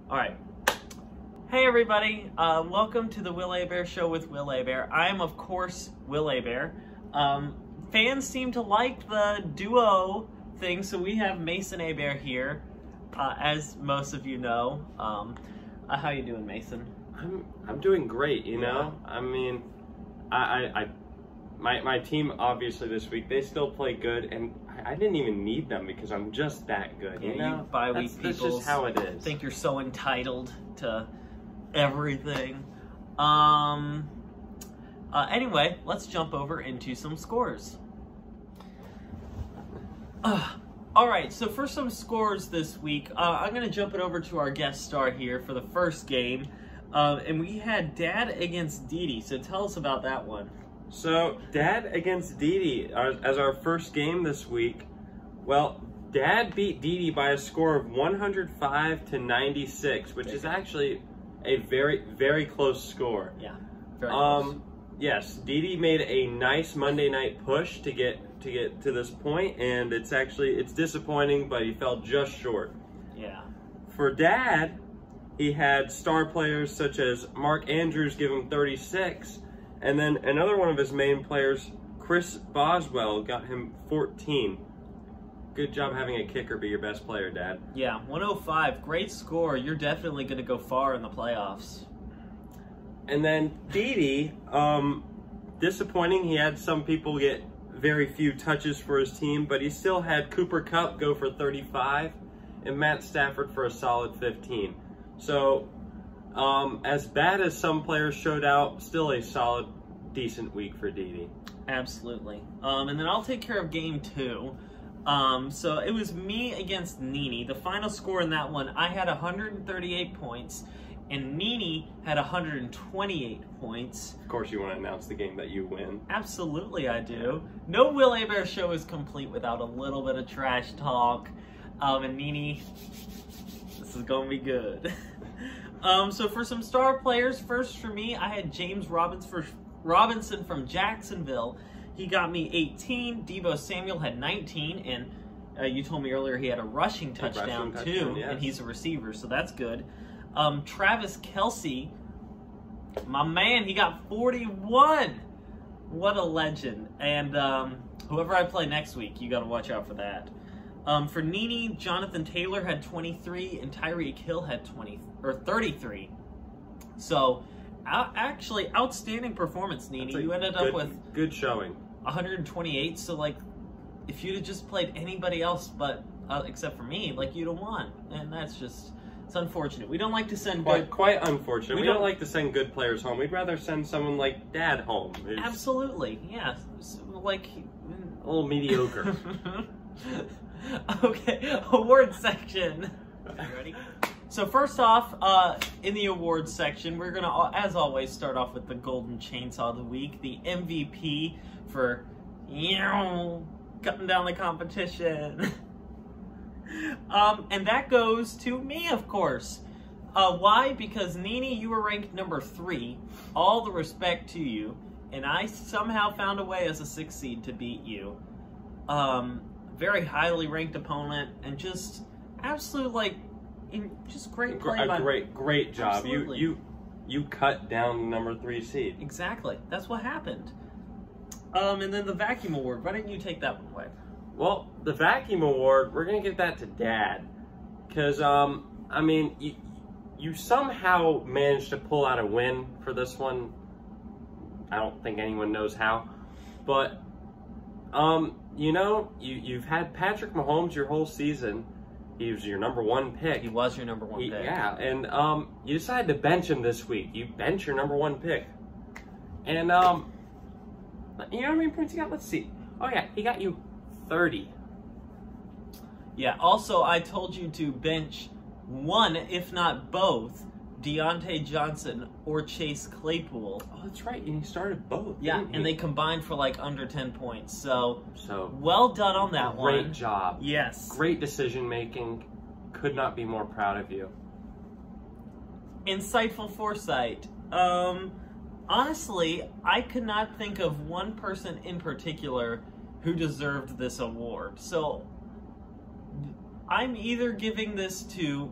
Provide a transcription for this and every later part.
All right. Hey everybody, welcome to the Will Abare Show with Will Abare. I am, of course, Will Abare. Fans seem to like the duo thing, so we have Mason Abare here, as most of you know. How you doing, Mason? I'm doing great, you know? I mean, my team, obviously, this week, they still play good, and I didn't even need them because I'm just that good, you know? You bye-week people. That's just how it is. Think you're so entitled to everything. Anyway, let's jump over into some scores. All right, so for some scores this week, I'm going to jump it over to our guest star here for the first game. And we had Dad against Didi, so tell us about that one. So, Dad against Didi as our first game this week. Well, Dad beat Didi by a score of 105 to 96, which is actually a very, very close score. Yeah, very close. Yes, Didi made a nice Monday night push to get to this point, and it's disappointing, but he fell just short. Yeah. For Dad, he had star players such as Mark Andrews give him 36, and then another one of his main players, Chris Boswell, got him 14. Good job having a kicker be your best player, Dad. Yeah, 105, great score. You're definitely going to go far in the playoffs. And then Didi, disappointing. He had some people get very few touches for his team, but he still had Cooper Kupp go for 35 and Matt Stafford for a solid 15. So, as bad as some players showed out, still a solid, decent week for Didi. Absolutely. And then I'll take care of game 2. So it was me against Nini. The final score in that one, I had 138 points, and Nini had 128 points. Of course, you want to announce the game that you win. Absolutely, I do. No Will Abare Show is complete without a little bit of trash talk. And Nini, this is going to be good. So for some star players, first for me, I had James Robinson from Jacksonville. He got me 18. Deebo Samuel had 19, and you told me earlier he had a rushing touchdown too, yes. And he's a receiver, so that's good. Travis Kelce, my man, he got 41. What a legend. And whoever I play next week, you got to watch out for that. For Nini, Jonathan Taylor had 23, and Tyreek Hill had 33. So, actually, outstanding performance, Nini. You ended up with good showing. 128. So, like, if you'd have just played anybody else, but except for me, like, you'd have won. And that's just, it's unfortunate. We don't like to send quite unfortunate. We don't like to send good players home. We'd rather send someone like Dad home. Absolutely, yeah. Like a little mediocre. Okay, awards section. You ready? So first off, in the awards section, we're gonna, as always, start off with the Golden Chainsaw of the Week, the MVP for, cutting down the competition. And that goes to me, of course. Why? Because Nini, you were ranked number 3. All the respect to you, and I somehow found a way as a 6th seed to beat you. Very highly ranked opponent, and just absolute just great play. Great job. Absolutely. You cut down the number 3 seed. Exactly. That's what happened. And then the Vacuum Award. Why didn't you take that one away? Well, the Vacuum Award, we're gonna give that to Dad, because I mean, you somehow managed to pull out a win for this one. I don't think anyone knows how, but you know, you've had Patrick Mahomes your whole season. He was your number 1 pick. He was your number 1 pick. Yeah, and you decided to bench him this week. You bench your number 1 pick. And, you know how many points he got? Let's see. Oh, yeah, he got you 30. Yeah, also, I told you to bench one, if not both, Deontay Johnson or Chase Claypool. Oh, that's right. And he started both. Yeah, and they combined for like under 10 points. So well done on that one. Great job. Yes. Great decision making. Could not be more proud of you. Insightful foresight. Honestly, I could not think of one person in particular who deserved this award. So I'm either giving this to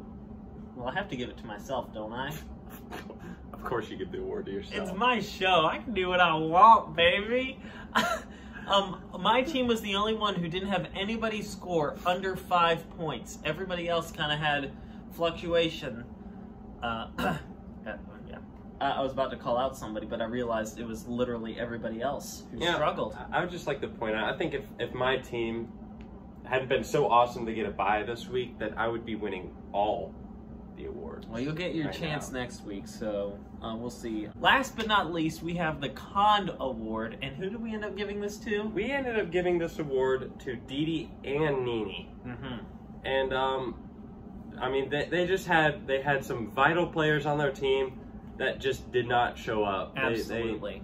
Well, I have to give it to myself, don't I? Of course you give the award to yourself. It's my show. I can do what I want, baby. My team was the only one who didn't have anybody score under 5 points. Everybody else kind of had fluctuation. Yeah. I was about to call out somebody, but I realized it was literally everybody else who struggled. I would just like to point out, I think if my team hadn't been so awesome to get a bye this week, that I would be winning all the awards. Well, you'll get your chance next week, so we'll see. Last but not least, we have the Con Award, and who did we end up giving this to? We ended up giving this award to Dee and Nini. And I mean, they had some vital players on their team that just did not show up. Absolutely.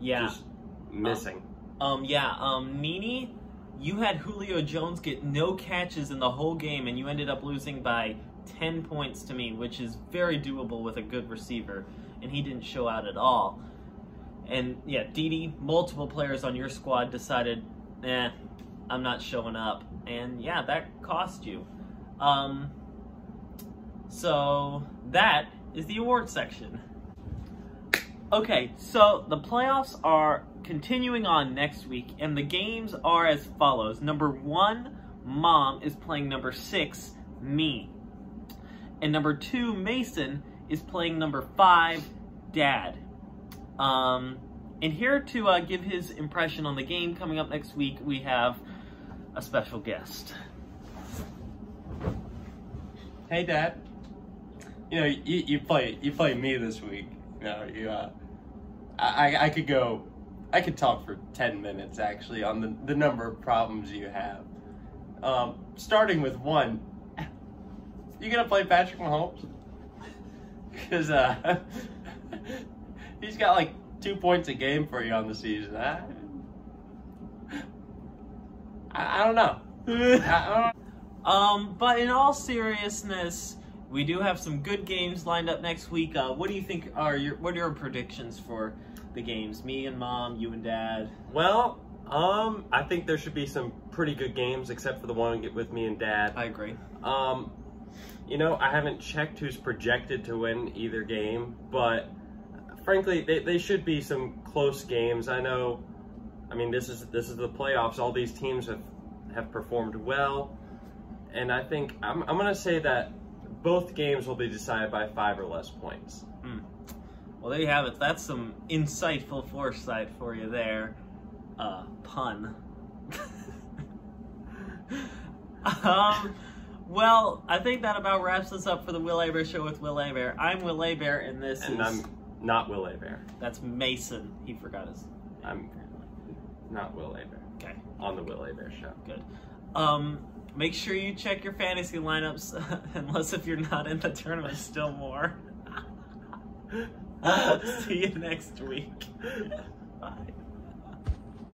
Just missing. Nini, you had Julio Jones get no catches in the whole game, and you ended up losing by 10 points to me, which is very doable with a good receiver, and he didn't show out at all. And yeah, Dee, multiple players on your squad decided, I'm not showing up, and yeah, that cost you. So that is the award section. Okay, so the playoffs are continuing on next week, and the games are as follows. Number 1, Mom is playing number 6, me. And number 2, Mason, is playing number 5, Dad. And here to give his impression on the game coming up next week, we have a special guest. Hey, Dad. You know, you play me this week. You know, I could talk for 10 minutes actually on the number of problems you have. Starting with 1, you gonna play Patrick Mahomes? Because he's got like 2 points a game for you on the season. I don't know. But in all seriousness, we do have some good games lined up next week. What do you think are your predictions for the games? Me and Mom, you and Dad. Well, I think there should be some pretty good games, except for the one with me and Dad. I agree. You know, I haven't checked who's projected to win either game, but frankly, they should be some close games. I know. I mean, this is the playoffs. All these teams have performed well, and I think I'm going to say that both games will be decided by 5 or less points. Well, there you have it. That's some insightful foresight for you there. Pun. Well, I think that about wraps us up for the Will Abare Show with Will Abare. I'm Will Abare, and this and I'm not Will Abare. That's Mason. He forgot his name. I'm not Will Abare. Okay. On the Will Abare Show. Good. Make sure you check your fantasy lineups, unless if you're not in the tournament still more. See you next week. Bye.